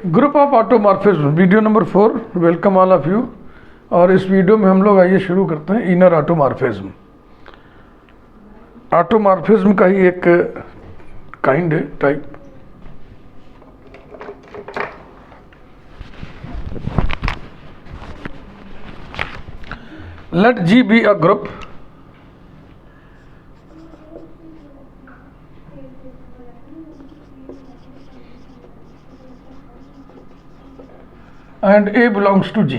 Group of automorphism video number 4। Welcome all of you. और इस video में हम लोग आइए शुरू करते हैं इनर ऑटोमॉर्फिज्म। ऑटोमॉर्फिज्म का ही एक काइंड है, type. Let G be a group and A belongs to G.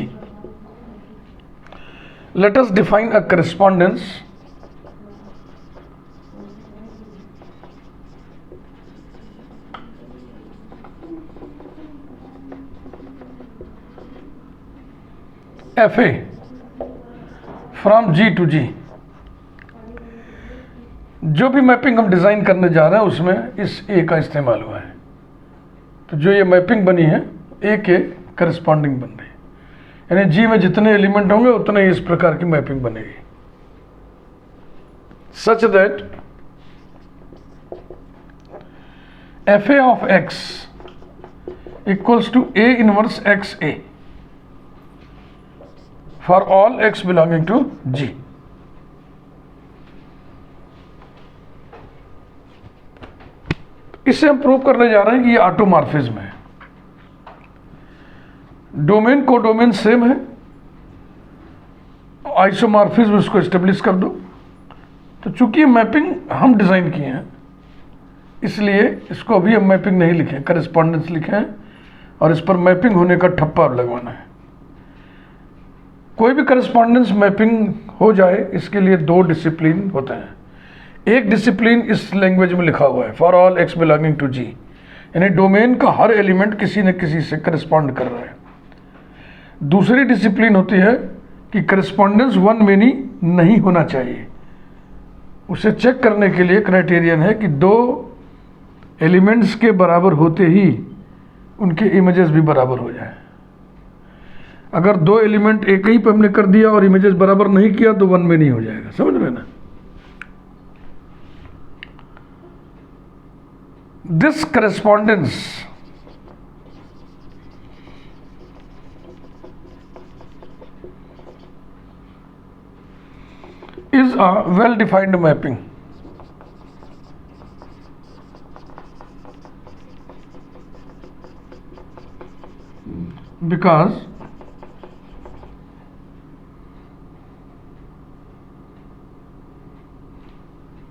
Let us define a correspondence FA from G to G। जो भी मैपिंग हम डिज़ाइन करने जा रहे हैं उसमें इस A का इस्तेमाल हुआ है। तो जो ये मैपिंग बनी है A के करस्पॉन्डिंग बन रही है, यानी जी में जितने एलिमेंट होंगे उतने इस प्रकार की मैपिंग बनेगी। Such that FA of X equals to A inverse XA for all X belonging to G। इससे हम प्रूव करने जा रहे हैं कि ये ऑटोमॉर्फिज्म है। डोमेन को डोमेन सेम है, आइसोमॉर्फिज्म इसको एस्टेब्लिश कर दो। तो चूंकि मैपिंग हम डिज़ाइन किए हैं इसलिए इसको अभी हम मैपिंग नहीं लिखे, करस्पॉन्डेंस लिखे हैं और इस पर मैपिंग होने का ठप्पा लगवाना है। कोई भी करस्पॉन्डेंस मैपिंग हो जाए इसके लिए दो डिसिप्लिन होते हैं। एक डिसिप्लिन इस लैंग्वेज में लिखा हुआ है for all x belonging to G, यानी डोमेन का हर एलिमेंट किसी न किसी से करस्पॉन्ड कर रहा है। दूसरी डिसिप्लिन होती है कि करस्पॉन्डेंस वन मेनी नहीं होना चाहिए। उसे चेक करने के लिए क्राइटेरियन है कि दो एलिमेंट्स के बराबर होते ही उनके इमेजेस भी बराबर हो जाए। अगर दो एलिमेंट एक ही पे हमने कर दिया और इमेजेस बराबर नहीं किया तो वन में नहीं हो जाएगा। समझ रहे ना? This correspondence is a well defined mapping because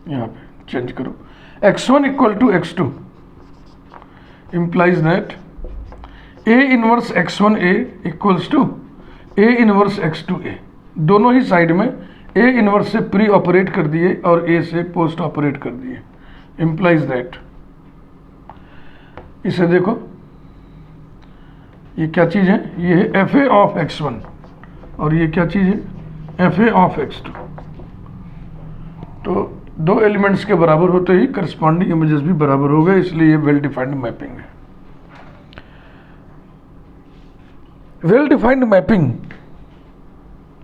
यहाँ पे चेंज करो, x1 equal to x2 implies that A inverse x1A equals to A inverse x2A। दोनों ही साइड में A इनवर्स से प्री ऑपरेट कर दिए और A से पोस्ट ऑपरेट कर दिए। इम्प्लाइज दैट, इसे देखो ये क्या चीज़ है, ये है FA ऑफ x1 और ये क्या चीज़ है FA ऑफ x2। तो दो एलिमेंट्स के बराबर होते ही करस्पॉन्डिंग इमेजेस भी बराबर हो गए, इसलिए ये वेल डिफाइंड मैपिंग है। वेल डिफाइंड मैपिंग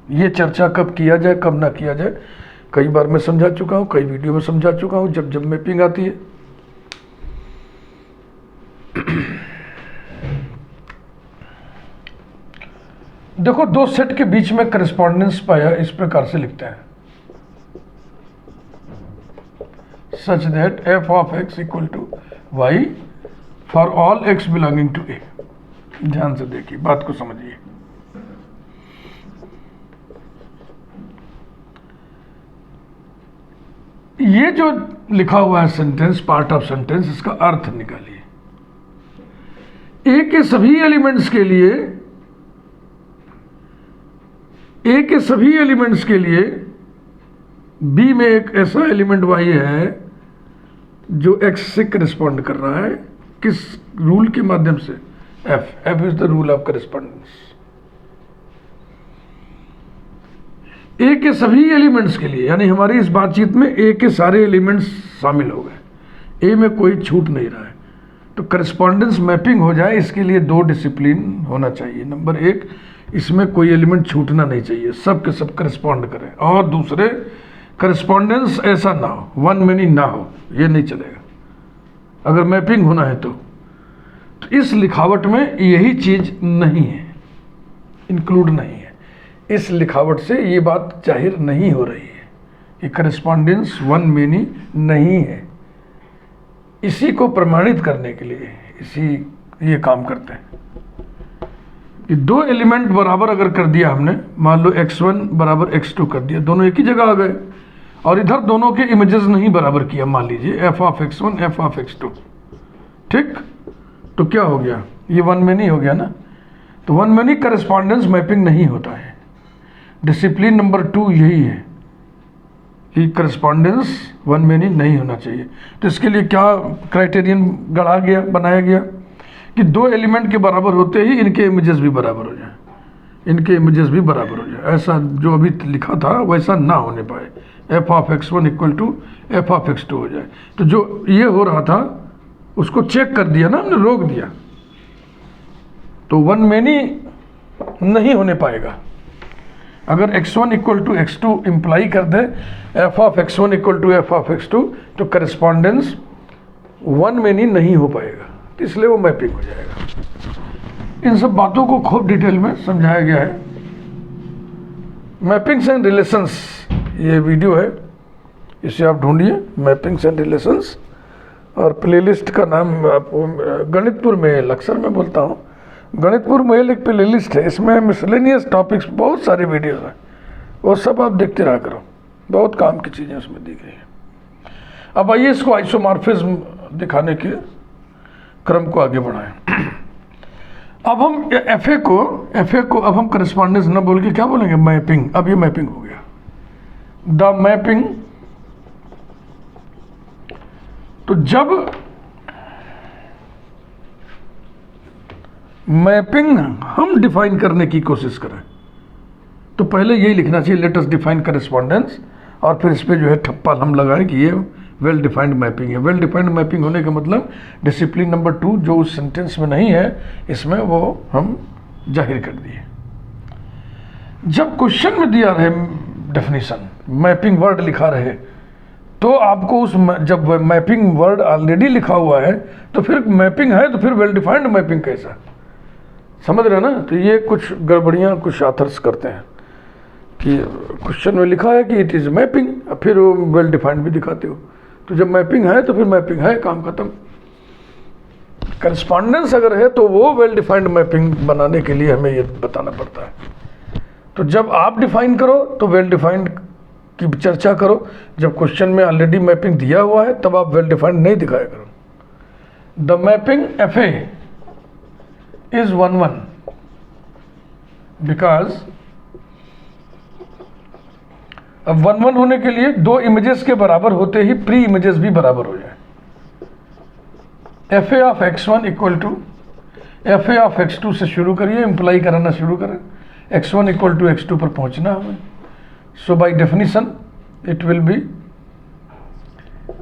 ये चर्चा कब किया जाए कब ना किया जाए कई बार मैं समझा चुका हूँ, कई वीडियो में समझा चुका हूँ। जब मैपिंग आती है देखो, दो सेट के बीच में करस्पॉन्डेंस पाया इस प्रकार से लिखते हैं, such that f of x equal to y for all x belonging to A। ध्यान से देखिए, बात को समझिए। ये जो लिखा हुआ है सेंटेंस, पार्ट ऑफ सेंटेंस, इसका अर्थ निकालिए। ए के सभी एलिमेंट्स के लिए, ए के सभी एलिमेंट्स के लिए बी में एक ऐसा एलिमेंट वाई है जो एक्स से करस्पॉन्ड कर रहा है। किस रूल के माध्यम से? F is the rule of correspondence. A के सभी एलिमेंट्स के लिए, यानी हमारी इस बातचीत में ए के सारे एलिमेंट्स शामिल हो गए, ए में कोई छूट नहीं रहा है। तो करस्पॉन्डेंस मैपिंग हो जाए इसके लिए दो डिसिप्लिन होना चाहिए। नंबर एक, इसमें कोई एलिमेंट छूटना नहीं चाहिए, सब के सब करस्पॉन्ड करें। और दूसरे, करस्पॉन्डेंस ऐसा ना हो, वन मेनी ना हो, ये नहीं चलेगा अगर मैपिंग होना है तो। तो इस लिखावट में यही चीज़ नहीं है, इंक्लूड नहीं है। इस लिखावट से ये बात जाहिर नहीं हो रही है कि करस्पॉन्डेंस वन मेनी नहीं है। इसी को प्रमाणित करने के लिए ये काम करते हैं कि दो एलिमेंट बराबर अगर कर दिया हमने, मान लो x1 बराबर x2 कर दिया, दोनों एक ही जगह आ गए, और इधर दोनों के इमेजेस नहीं बराबर किया, मान लीजिए f of x1 f of x2, ठीक, तो क्या हो गया, ये वन में नहीं हो गया ना। तो वन में नहीं, करस्पॉन्डेंस मैपिंग नहीं होता है। डिसिप्लिन नंबर 2 यही है कि करस्पॉन्डेंस वन में नहीं होना चाहिए। तो इसके लिए क्या क्राइटेरियन गढ़ा गया, बनाया गया कि दो एलिमेंट के बराबर होते ही इनके इमेजेस भी बराबर हो जाए, इनके इमेजेस भी बराबर हो जाए। ऐसा जो अभी लिखा था वैसा ना होने पाए, f of x1 equal to f of x2 हो जाए। तो जो ये हो रहा था उसको चेक कर दिया ना हमने, रोक दिया, तो वन मेनी नहीं होने पाएगा। अगर x1 equal to x2 imply कर दे f of x1 equal to f of x2, तो करस्पॉन्डेंस वन मेनी नहीं हो पाएगा, तो इसलिए वो मैपिंग हो जाएगा। इन सब बातों को खूब डिटेल में समझाया गया है। मैपिंग्स एंड रिलेशंस, ये वीडियो है, इसे आप ढूंढिए, मैपिंग्स एंड रिलेशंस, और प्लेलिस्ट का नाम गणितपुर मेल, अक्सर मैं बोलता हूँ गणितपुर मेल एक प्लेलिस्ट है, इसमें मिसलेनियस टॉपिक्स बहुत सारे वीडियोस हैं, वो सब आप देखते रहा करो, बहुत काम की चीज़ें उसमें दी गई हैं। अब आइए इसको आइसोमॉर्फिज्म दिखाने के क्रम को आगे बढ़ाएं। अब हम एफ ए को अब हम करस्पॉन्डेंस न बोल के क्या बोलेंगे, मैपिंग। अब ये मैपिंग हो गया, द मैपिंग। तो जब मैपिंग हम डिफाइन करने की कोशिश करें तो पहले यही लिखना चाहिए, लेट अस डिफाइन करस्पॉन्डेंस, और फिर इस पर जो है ठप्पा हम लगाएं कि ये वेल डिफाइंड मैपिंग है। वेल डिफाइंड मैपिंग होने का मतलब डिसिप्लिन नंबर 2 जो उस सेंटेंस में नहीं है, इसमें वो हम जाहिर कर दिए। जब क्वेश्चन में दिया रहे डेफिनेशन, मैपिंग वर्ड लिखा रहे, तो आपको उस जब मैपिंग वर्ड ऑलरेडी लिखा हुआ है तो फिर मैपिंग है, तो फिर वेल डिफाइंड मैपिंग कैसा, समझ रहे ना। तो ये कुछ गड़बड़ियाँ कुछ ऑथर्स करते हैं कि क्वेश्चन में लिखा है कि इट इज़ मैपिंग, फिर वो वेल डिफाइंड भी दिखाते हो। तो जब मैपिंग है तो फिर मैपिंग है, काम खत्म। करस्पॉन्डेंस अगर है तो वो वेल डिफाइंड मैपिंग बनाने के लिए हमें ये बताना पड़ता है। तो जब आप डिफाइन करो तो वेल डिफाइंड की चर्चा करो, जब क्वेश्चन में ऑलरेडी मैपिंग दिया हुआ है तब आप वेल डिफाइंड नहीं दिखाया करो। The mapping f a is 1-1 because अब 1-1 होने के लिए दो इमेजेस के बराबर होते ही प्री इमेजेस भी बराबर हो जाए। F A of x1 equal to F A of x2 से शुरू करिए, इंप्लाई कराना शुरू करें, x1 इक्वल टू x2 पर पहुंचना हमें। So by definition it will be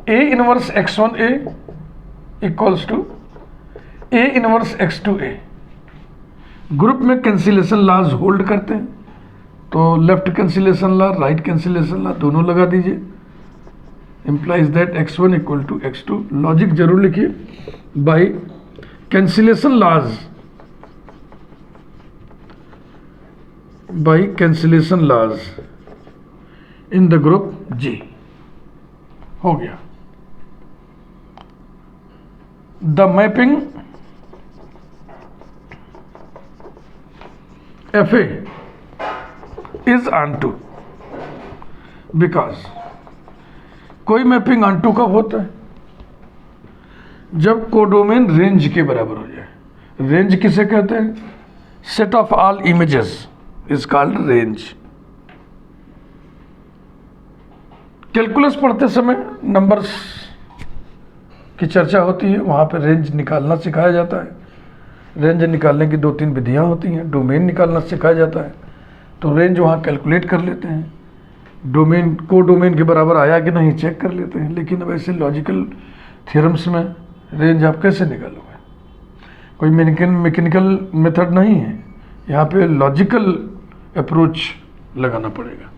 a inverse x1a equals to a inverse x2a। Group में कैंसिलेशन लॉज होल्ड करते हैं, तो left cancellation law, right cancellation law दोनों लगा दीजिए। implies that x1 equal to x2, logic जरूर लिखिए, by cancellation laws, by cancellation laws in the group G। हो गया। The mapping f a is onto because कोई मैपिंग ऑनटू कब होता है, जब कोडोमेन रेंज के बराबर हो जाए। रेंज किसे कहते हैं, set of all images is called range. Calculus पढ़ते समय नंबर्स की चर्चा होती है, वहाँ पर रेंज निकालना सिखाया जाता है। रेंज निकालने की 2-3 विधियाँ होती हैं। डोमेन निकालना सिखाया जाता है, तो रेंज वहाँ कैलकुलेट कर लेते हैं, डोमेन को डोमेन के बराबर आया कि नहीं चेक कर लेते हैं। लेकिन अब ऐसे लॉजिकल थ्योरम्स में रेंज आप कैसे निकालोगे, कोई मैकेनिकल मेथड नहीं है, यहाँ पे लॉजिकल अप्रोच लगाना पड़ेगा।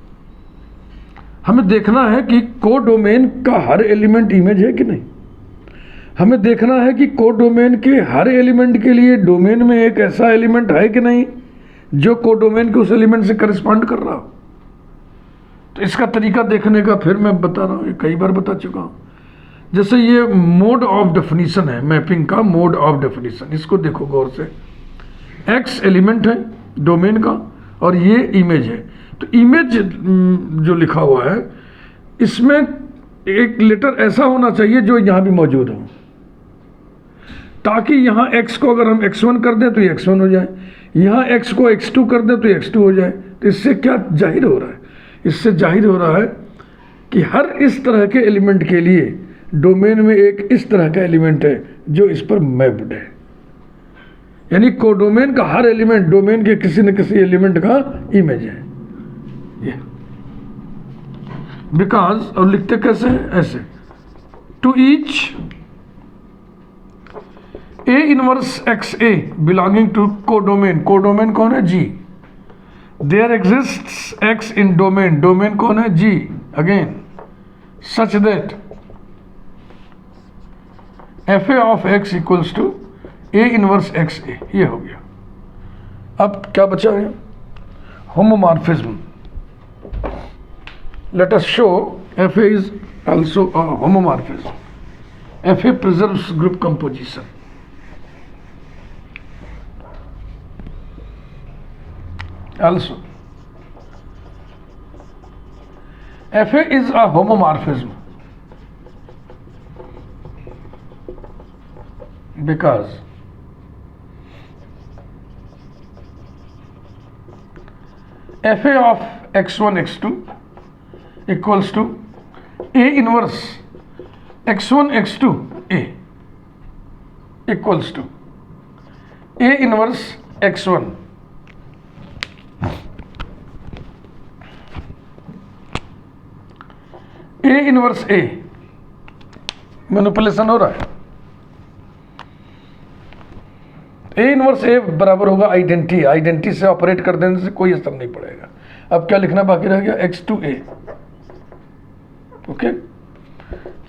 हमें देखना है कि को डोमेन का हर एलिमेंट इमेज है कि नहीं। हमें देखना है कि कोडोमेन के हर एलिमेंट के लिए डोमेन में एक ऐसा एलिमेंट है कि नहीं जो कोडोमेन के उस एलिमेंट से करस्पॉन्ड कर रहा हो। तो इसका तरीका देखने का फिर मैं बता रहा हूँ, कई बार बता चुका हूँ। जैसे ये मोड ऑफ डेफिनीशन है, मैपिंग का मोड ऑफ डेफिनीशन, इसको देखो गौर से। एक्स एलिमेंट है डोमेन का और ये इमेज है। तो इमेज जो लिखा हुआ है इसमें एक लेटर ऐसा होना चाहिए जो यहाँ भी मौजूद हो, ताकि यहाँ x को अगर हम x1 कर दें तो ये x1 हो जाए, यहाँ x को x2 कर दें तो ये x2 हो जाए। तो इससे क्या जाहिर हो रहा है? इससे जाहिर हो रहा है कि हर इस तरह के एलिमेंट के लिए डोमेन में एक इस तरह का एलिमेंट है जो इस पर मैप्ड है। यानी कोडोमेन का हर एलिमेंट डोमेन के किसी न किसी एलिमेंट का इमेज है ये। बिकॉज, और लिखते कैसे हैं? ऐसे, to each a inverse x a belonging to codomain. Codomain कौन है? G. There exists x in domain. Domain कौन है? G again. Such that f A of x equals to a inverse x a. ये हो गया। अब क्या बचा है? Homomorphism. Let us show f a is also a homomorphism. F a preserves group composition. Also, Fa is a homomorphism because Fa of x1 x2 equals to A inverse x1 x2 A equals to A inverse x1 A inverse A. Manipulation हो रहा है। A inverse ए बराबर होगा identity. Identity से operate कर देने से कोई असर नहीं पड़ेगा। अब क्या लिखना बाकी रह गया? x2 a। ओके,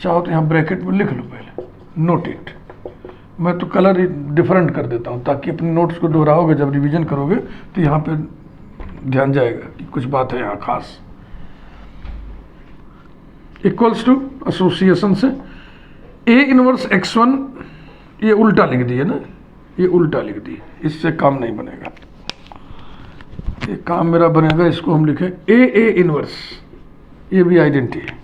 चाहो तो यहाँ ब्रैकेट में लिख लो पहले, नोट इट। मैं तो कलर डिफरेंट कर देता हूँ ताकि अपने नोट्स को दोहराओगे जब रिवीजन करोगे तो यहाँ पे ध्यान जाएगा कि कुछ बात है यहाँ खास। इक्वल्स टू एसोसिएशन से ए इनवर्स x1, ये उल्टा लिख दिए ना, ये उल्टा लिख दिए, इससे काम नहीं बनेगा। ये काम मेरा बनेगा, इसको हम लिखें ए इनवर्स, ये भी आइडेंटिटी है।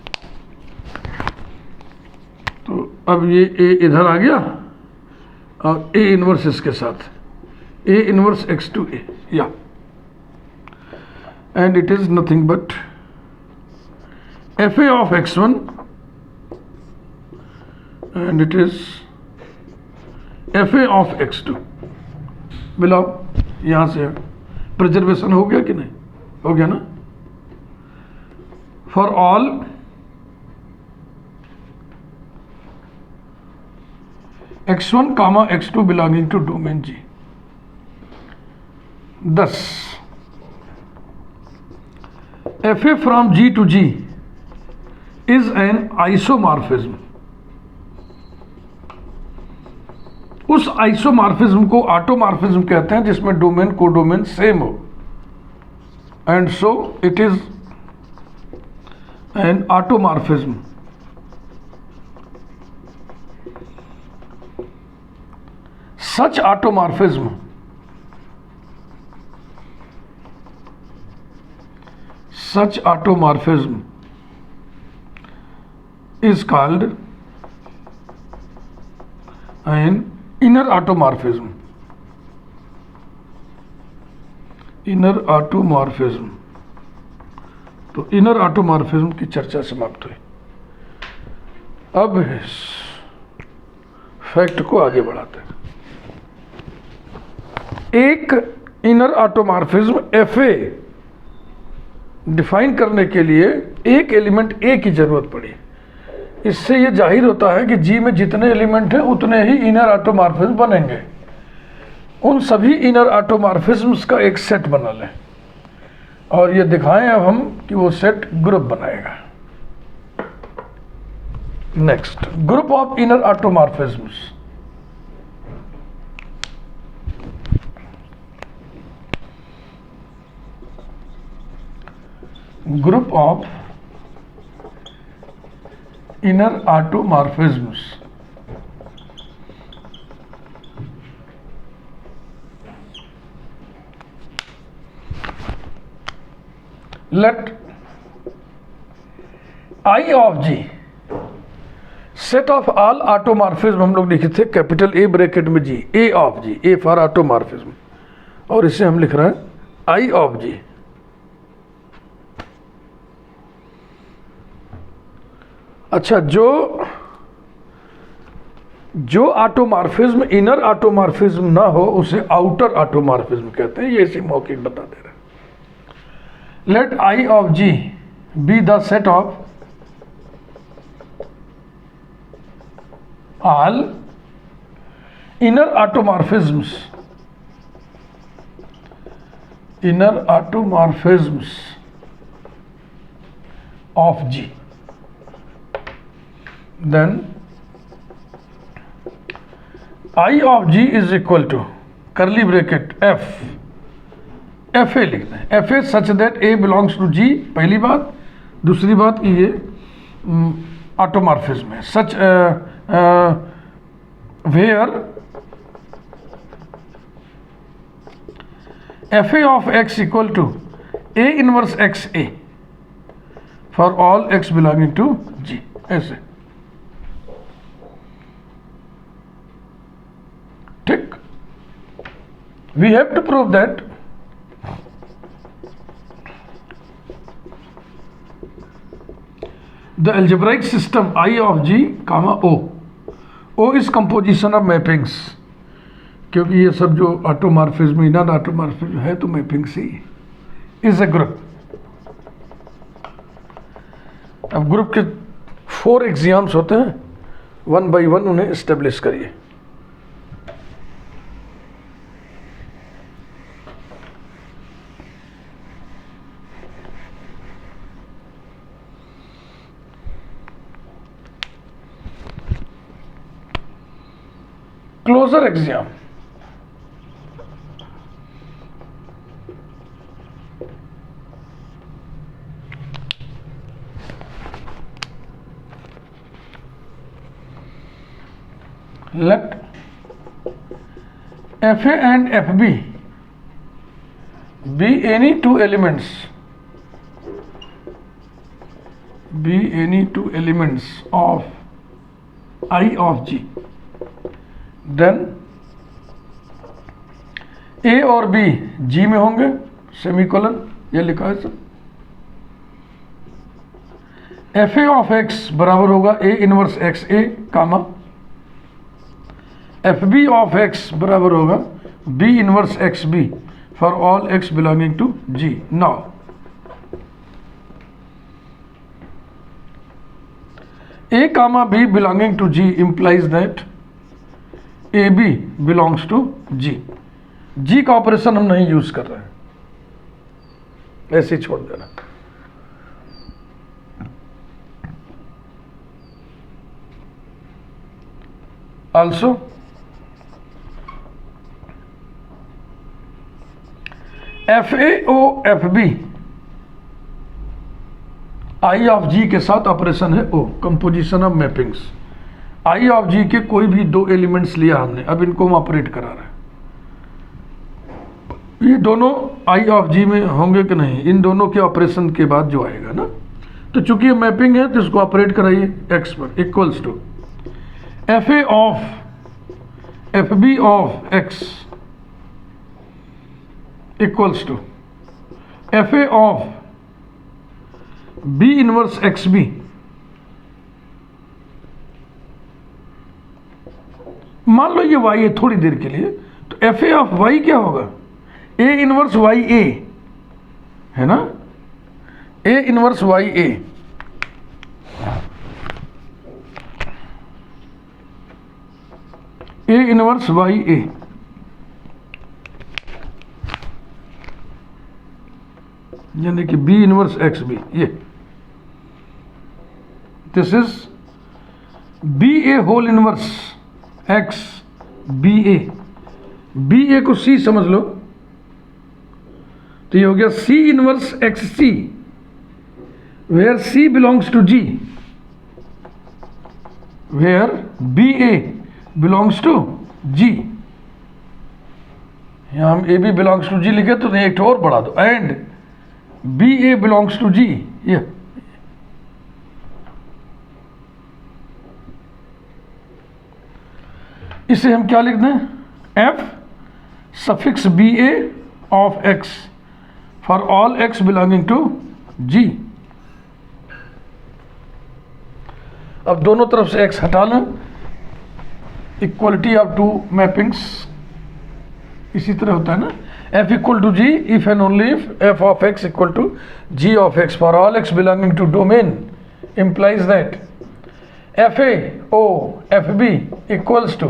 तो अब ये ए इधर आ गया और ए इनवर्स इसके साथ, ए इनवर्स x2 a, या and it is nothing but Fa of x1 and it is Fa of x2। मिलाओ, यहां से प्रिजर्वेशन हो गया कि नहीं? हो गया ना। For all x1 comma x2 belonging to domain G। 10 Fa from G to G is an isomorphism। उस आइसोमॉर्फिज्म को ऑटोमॉर्फिज्म कहते हैं जिसमें डोमेन कोडोमेन सेम हो, and so it is an automorphism. Such automorphism is called an inner automorphism। Inner automorphism. तो inner automorphism की चर्चा समाप्त हुई। अब इस फैक्ट को आगे बढ़ाते हैं। एक इनर ऑटोमॉर्फिज्म Fa डिफाइन करने के लिए एक एलिमेंट A की जरूरत पड़ी। इससे ये जाहिर होता है कि G में जितने एलिमेंट हैं उतने ही इनर ऑटोमॉर्फिज्म बनेंगे। उन सभी इनर ऑटोमॉर्फिज्म्स का एक सेट बना लें और ये दिखाएं अब हम कि वो सेट ग्रुप बनाएगा। Next, group of inner automorphisms. Group of inner automorphisms. Let I of G, set of all automorphism हम लोग लिखे थे कैपिटल A ब्रैकेट में G, A of G, A for automorphism, और इसे हम लिख रहे हैं I of G. अच्छा, जो ऑटोमॉर्फिज्म इनर ऑटोमॉर्फिज्म ना हो उसे आउटर ऑटोमॉर्फिज्म कहते हैं. ये इसी मौखिक बता दे रहे हैं. Let I of G be the set of all inner automorphisms of G. Then I of G is equal to curly bracket F, FA लिखते हैं. FA such that A belongs to G, पहली बात. दूसरी बात कि ये automorphism है. सच where FA of X equal to A inverse XA for all X belonging to G. ऐसे ठीक. We have to prove that the algebraic system I of G comma O is composition of mappings. क्योंकि ये सब जो automorphism inner automorphism है तो mapping C is a group. अब group के 4 एग्जाम्स होते हैं, 1 by 1 उन्हें एस्टेब्लिश करिए. Closure exam. Let FA and FB be any two elements of I of G. Then A और B G में होंगे, सेमीकोलन ये लिखा है सर. FA of X बराबर होगा A inverse XA comma FB of X बराबर होगा B inverse XB for all X belonging to G. Now A comma B belonging to G implies that AB belongs to G. G का operation हम नहीं use कर रहे हैं, ऐसे ही छोड़ देना. Also FAO FB I of G के साथ ऑपरेशन है O, composition of mappings. I of G के कोई भी 2 एलिमेंट्स लिया हमने, अब इनको हम ऑपरेट करा रहे हैं. ये दोनों I of G में होंगे कि नहीं, इन दोनों के ऑपरेशन के बाद जो आएगा ना, तो चूंकि ये मैपिंग है तो इसको ऑपरेट कराइए X पर. Equals to FA of FB of X equals to FA of B inverse XB मान लो ये y है थोड़ी देर के लिए, तो FA ऑफ y क्या होगा? A इनवर्स YA है ना, A inverse YA. A inverse YA यानी कि B इनवर्स XB. ये this is B A whole inverse X B ए को सी समझ लो, तो ये हो गया C inverse X C, where C belongs to G, where B A belongs to G. यहां हम A B belongs to G लिखे तो एक और बढ़ा दो, and B A belongs to G. ये इसे हम क्या लिख दें, f suffix b a of x for all x belonging to G. अब दोनों तरफ से एक्स हटा लें, इक्वलिटी ऑफ टू मैपिंग्स इसी तरह होता है ना, f equal to g if and only if f of x equal to g of x for all x belonging to domain implies that f A O F b equals to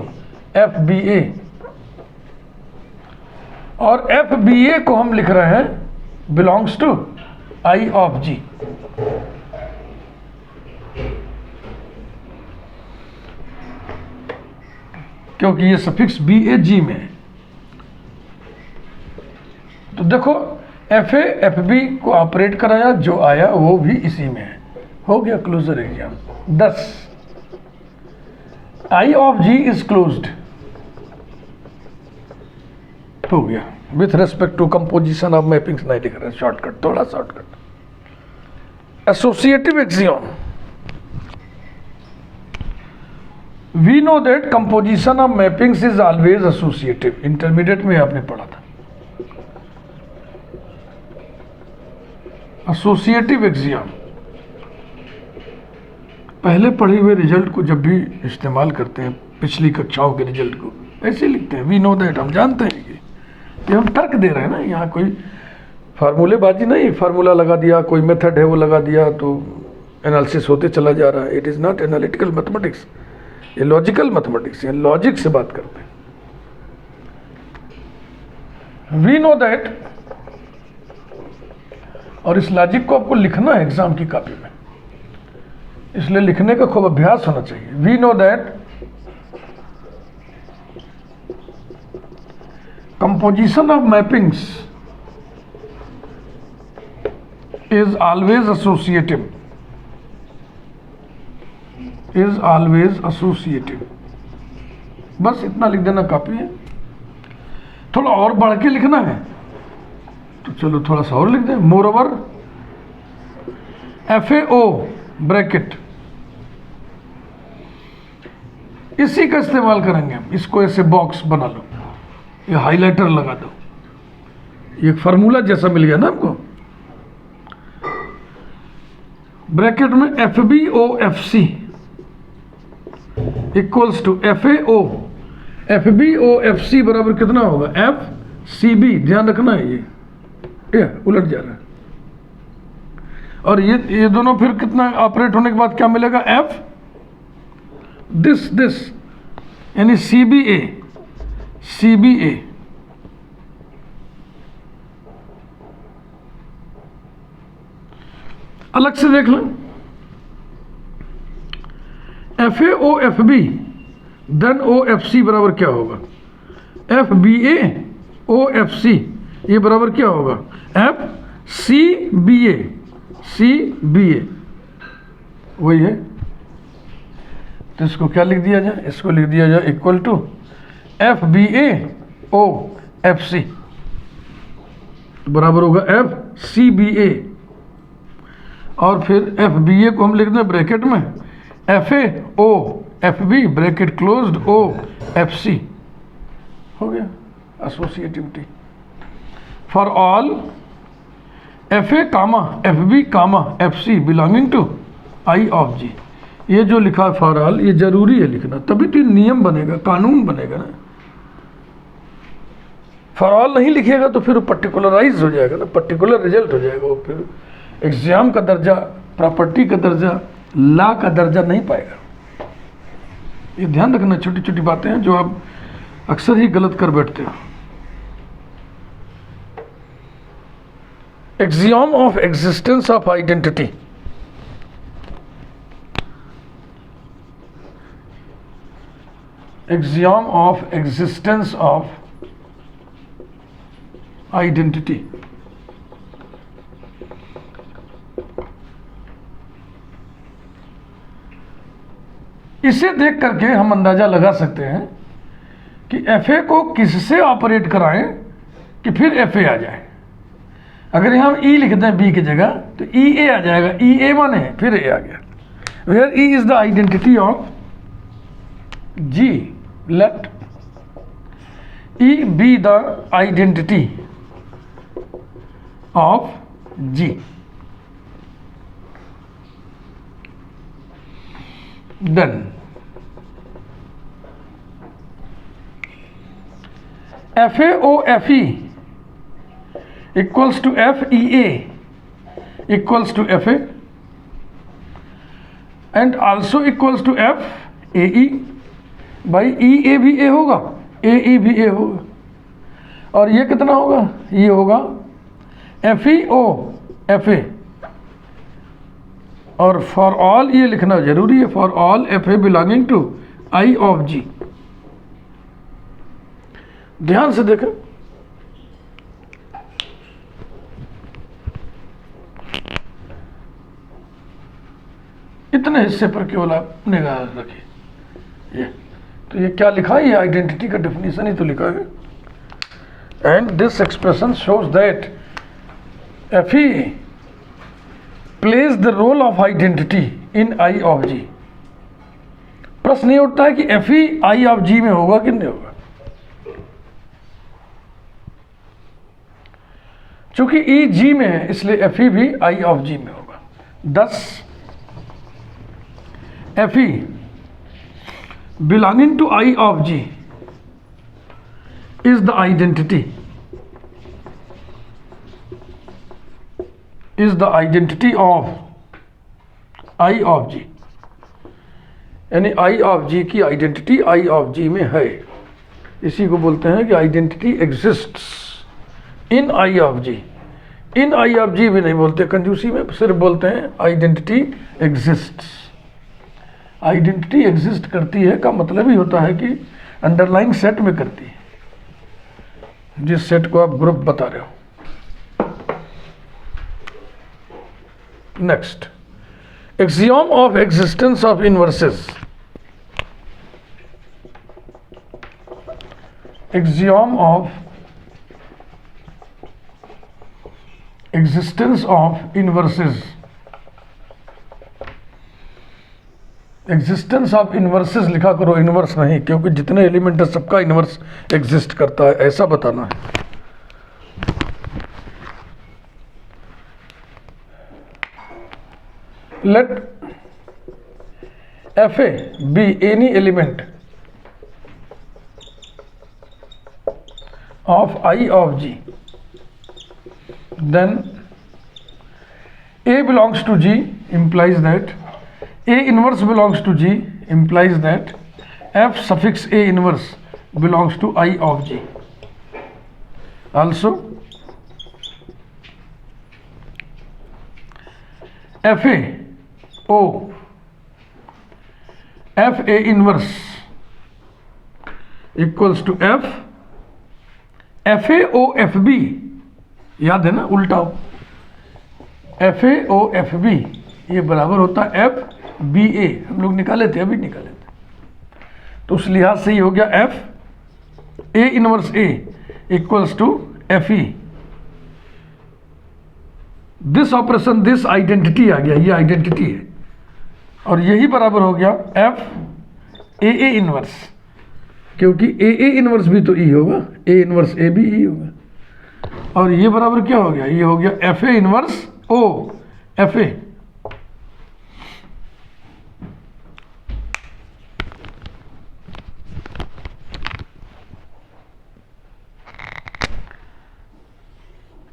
F B a, और f B ए को हम लिख रहे हैं belongs to I of G. क्योंकि ये suffix b ए जी में है। तो देखो एफ ए एफ बी को ऑपरेट कराया, जो आया वो भी इसी में है। हो गया closure exam. 10 I of G is closed हो गया with respect to composition of mappings. नहीं लिख रहे, शॉर्टकट, थोड़ा shortcut. Associative axiom, we know that composition of mappings is always associative. Intermediate में आपने पढ़ा था। एसोसिएटिव एक्सियम पहले पढ़े हुए रिजल्ट को जब भी इस्तेमाल करते हैं, पिछली कक्षाओं के रिजल्ट को ऐसे लिखते हैं, वी नो दैट। हम जानते हैं कि हम तर्क दे रहे हैं ना, यहाँ कोई फार्मूलेबाजी नहीं, फार्मूला लगा दिया, कोई मेथड है वो लगा दिया तो एनालिसिस होते चला जा रहा है। It is not analytical mathematics, ये लॉजिकल मैथमेटिक्स है, लॉजिक से बात करते हैं। वी नो दैट, और इस लॉजिक को आपको लिखना है एग्जाम की कॉपी में, इसलिए लिखने का खूब अभ्यास होना चाहिए। We know that composition of mappings is always associative, is always associative। बस इतना लिख देना काफी है। थोड़ा और बढ़ के लिखना है तो चलो थोड़ा सा और लिख दें। मोर ओवर एफ ए ओ ब्रैकेट, इसी का इस्तेमाल करेंगे हम। इसको ऐसे बॉक्स बना लो, ये हाइलाइटर लगा दो, ये फार्मूला जैसा मिल गया ना आपको। ब्रैकेट में F B O F C equals to F A O F B O F C बराबर कितना होगा, एफ सी बी। ध्यान रखना है, ये उलट जा रहा है। और ये दोनों फिर कितना ऑपरेट होने के बाद क्या मिलेगा, एफ दिस यानी सी बी ए। अलग से देख लें, एफ ए O F B then O F C बराबर क्या होगा, F B A O F C, ये बराबर क्या होगा, एफ सी बी ए। वही है। तो इसको क्या लिख दिया जाए, इसको लिख दिया जाए equal to F B A O F C बराबर होगा एफ सी बी ए, और फिर एफ बी ए को हम लिख दें ब्रैकेट में एफ ए O F b bracket closed o F c. हो गया associativity for all f a comma f b comma f c belonging to I of G. ये जो लिखा है फॉर ऑल, ये जरूरी है लिखना, तभी तो नियम बनेगा, कानून बनेगा ना। फॉर ऑल नहीं लिखेगा तो फिर पर्टिकुलराइज हो जाएगा ना, पर्टिकुलर रिजल्ट हो जाएगा, वो फिर एग्जाम का दर्जा, प्रॉपर्टी का दर्जा, लॉ का दर्जा नहीं पाएगा। ये ध्यान रखना, छोटी छोटी बातें हैं जो आप अक्सर ही गलत कर बैठते हो। Axiom of existence of identity, axiom of existence of identity. इसे देख करके हम अंदाजा लगा सकते हैं कि FA को किससे ऑपरेट कराएं कि फिर FA आ जाए। अगर यहाँ हम E लिख दें B की जगह तो EA आ जाएगा, EA माने फिर A आ गया। Where E is the identity of G, let E be the identity of G. Then FAOFE equals to FEA equals to FA and also equals to FAE। भाई EA भी A होगा, AE भी A होगा, और ये कितना होगा, ये होगा FEO FA। और फॉर ऑल ये लिखना जरूरी है, for all FA belonging to I of G। ध्यान से देखें, इतने हिस्से पर केवल आप निगाह रखिए। तो ये क्या लिखा है, ये आइडेंटिटी का डेफिनेशन ही तो लिखा है। And this expression shows that FE plays the role of identity in I of G। प्रश्न ये उठता है कि FE I of G में होगा कि नहीं होगा। चूंकि E G में है इसलिए FE भी I of G में होगा। thus FE belonging to I of G is the identity of I of G, यानी I of G की आइडेंटिटी I of G में है। इसी को बोलते हैं कि identity exists in I of G। In I of G भी नहीं बोलते कंजूसी में, सिर्फ बोलते हैं आइडेंटिटी एग्जिस्ट्स। आइडेंटिटी एग्जिस्ट करती है का मतलब ही होता है कि अंडरलाइन सेट में करती है, जिस सेट को आप ग्रुप बता रहे हो। Next, axiom of existence of inverses. Axiom of existence of inverses. Existence of inverses लिखा करो, इनवर्स नहीं, क्योंकि जितने एलिमेंट है सबका इनवर्स एग्जिस्ट करता है, ऐसा बताना है। let FA be any element of I of G, then A belongs to G implies that A inverse belongs to G implies that F suffix A inverse belongs to I of G. Also FA O FA inverse equals to F FAO FB, याद है ना, उल्टा FAO FB ये बराबर होता है FBA। हम लोग निकाले थे, अभी निकाले थे, तो उस लिहाज से ये हो गया F A inverse A equals to FE। This operation, this identity आ गया, ये आइडेंटिटी है, और यही बराबर हो गया F AA इनवर्स, क्योंकि AA इनवर्स भी तो E होगा, A इनवर्स A भी E होगा, और ये बराबर क्या हो गया, ये हो गया FA इनवर्स O FA।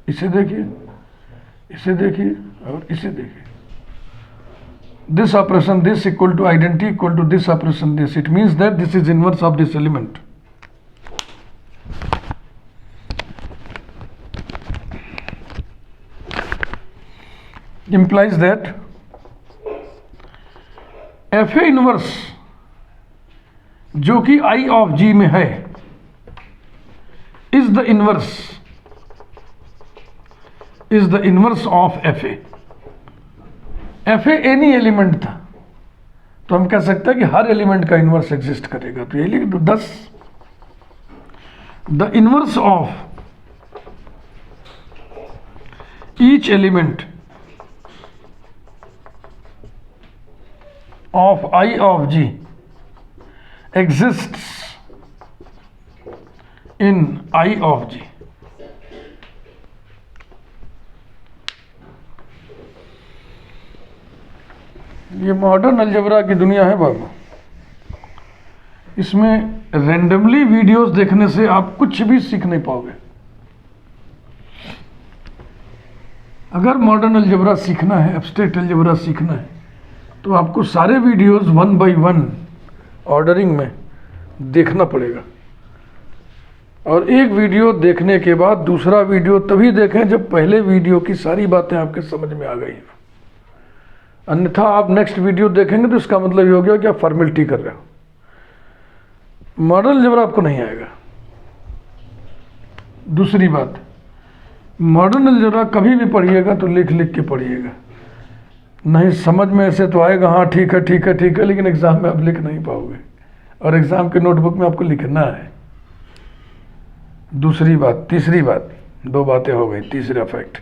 इसे देखिए, इसे देखिए और इसे देखिए। This operation, this equal to identity equal to this operation, this, it means that this is inverse of this element. Implies that FA inverse जो कि I ऑफ G में है is the inverse of FA। FA any element था, तो हम कह सकते हैं कि हर एलिमेंट का इनवर्स एग्जिस्ट करेगा, तो ये लिख दो 10। The inverse of each element of I of G exists in I of G। ये मॉडर्न अलजेब्रा की दुनिया है बाबू। इसमें रैंडमली वीडियोस देखने से आप कुछ भी सीख नहीं पाओगे। अगर मॉडर्न अलजेब्रा सीखना है, एब्स्ट्रैक्ट अलजेब्रा सीखना है, तो आपको सारे वीडियोस 1 by 1 ऑर्डरिंग में देखना पड़ेगा। और एक वीडियो देखने के बाद दूसरा वीडियो तभी देखें जब पहले वीडियो की सारी बातें आपके समझ में आ गई हैं। अन्यथा आप नेक्स्ट वीडियो देखेंगे तो इसका मतलब ये हो गया कि आप फॉर्मेलिटी कर रहे हो। मॉडर्न अलजेब्रा आपको नहीं आएगा। दूसरी बात, मॉडर्न अलजेब्रा कभी भी पढ़िएगा तो लिख लिख के पढ़िएगा, नहीं समझ में ऐसे तो आएगा, हाँ ठीक है ठीक है ठीक है, लेकिन एग्जाम में आप लिख नहीं पाओगे, और एग्जाम के नोटबुक में आपको लिखना है। दूसरी बात, तीसरी बात, 2 बातें हो गई। तीसरा फैक्ट,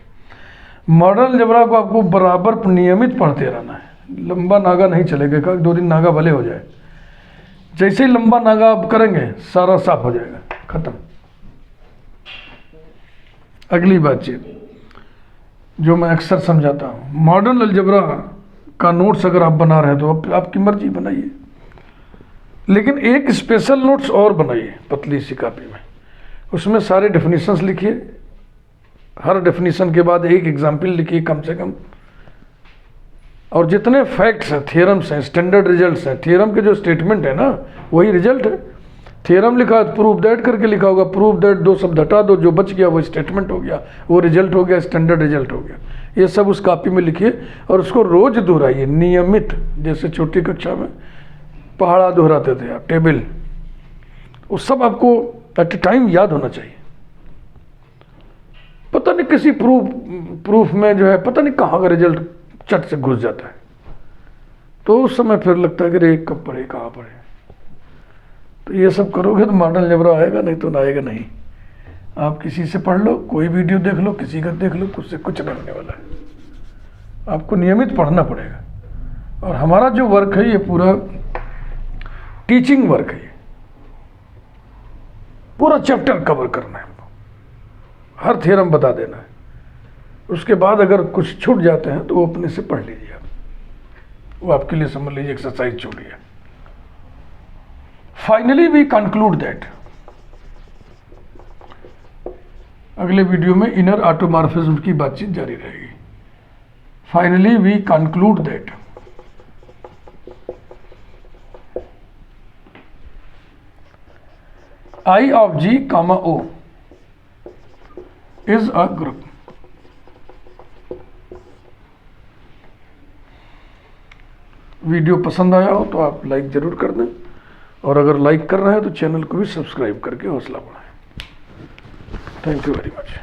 मॉडर्न अलजेब्रा को आपको बराबर नियमित पढ़ते रहना है। लंबा नागा नहीं चलेगा, 1-2 दिन नागा भले हो जाए, जैसे ही लंबा नागा आप करेंगे सारा साफ हो जाएगा, खत्म। अगली बातचीत जो मैं अक्सर समझाता हूँ, मॉडर्न अलजेब्रा का नोट्स अगर आप बना रहे हैं तो आपकी मर्जी बनाइए, लेकिन एक स्पेशल नोट्स और बनाइए पतली सी कॉपी में। उसमें सारे डेफिनेशंस लिखिए, हर डेफिनेशन के बाद एक एग्जाम्पल लिखिए कम से कम, और जितने फैक्ट्स हैं, थ्योरम्स हैं, स्टैंडर्ड रिजल्ट्स हैं। थ्योरम के जो स्टेटमेंट है ना, वही रिजल्ट है। थ्योरम लिखा है, प्रूव दैट करके लिखा होगा, प्रूव दैट 2 शब्द हटा दो, जो बच गया वो स्टेटमेंट हो गया, वो रिजल्ट हो गया, स्टैंडर्ड रिजल्ट हो गया। ये सब उस कॉपी में लिखिए और उसको रोज दोहराइए नियमित, जैसे छोटी कक्षा में पहाड़ा दोहराते थे आप, टेबल, वो सब आपको एट ए टाइम याद होना चाहिए। पता नहीं किसी प्रूफ में जो है पता नहीं कहाँ का रिजल्ट चट से घुस जाता है, तो उस समय फिर लगता है कि रे कब पढ़े कहाँ पढ़े। तो ये सब करोगे तो मॉडर्न अलजेब्रा आएगा, नहीं तो आएगा नहीं। आप किसी से पढ़ लो, कोई वीडियो देख लो, किसी का देख लो, उससे कुछ नहीं होने वाला है। आपको नियमित पढ़ना पड़ेगा। और हमारा जो वर्क है ये पूरा टीचिंग वर्क है, पूरा चैप्टर कवर करना है हमको, हर थ्योरम बता देना है। उसके बाद अगर कुछ छूट जाते हैं तो वो अपने से पढ़ लीजिए आप, वो आपके लिए समझ लीजिए एक्सरसाइज छूटी है। फाइनली वी कंक्लूड दैट, अगले वीडियो में इनर ऑटोमॉर्फिज्म की बातचीत जारी रहेगी। Finally we conclude that I of G, O is a group। Video पसंद आया हो तो आप लाइक जरूर कर दें, और अगर लाइक कर रहे हैं तो चैनल को भी सब्सक्राइब करके हौसला बढ़ाएं। Thank you very much.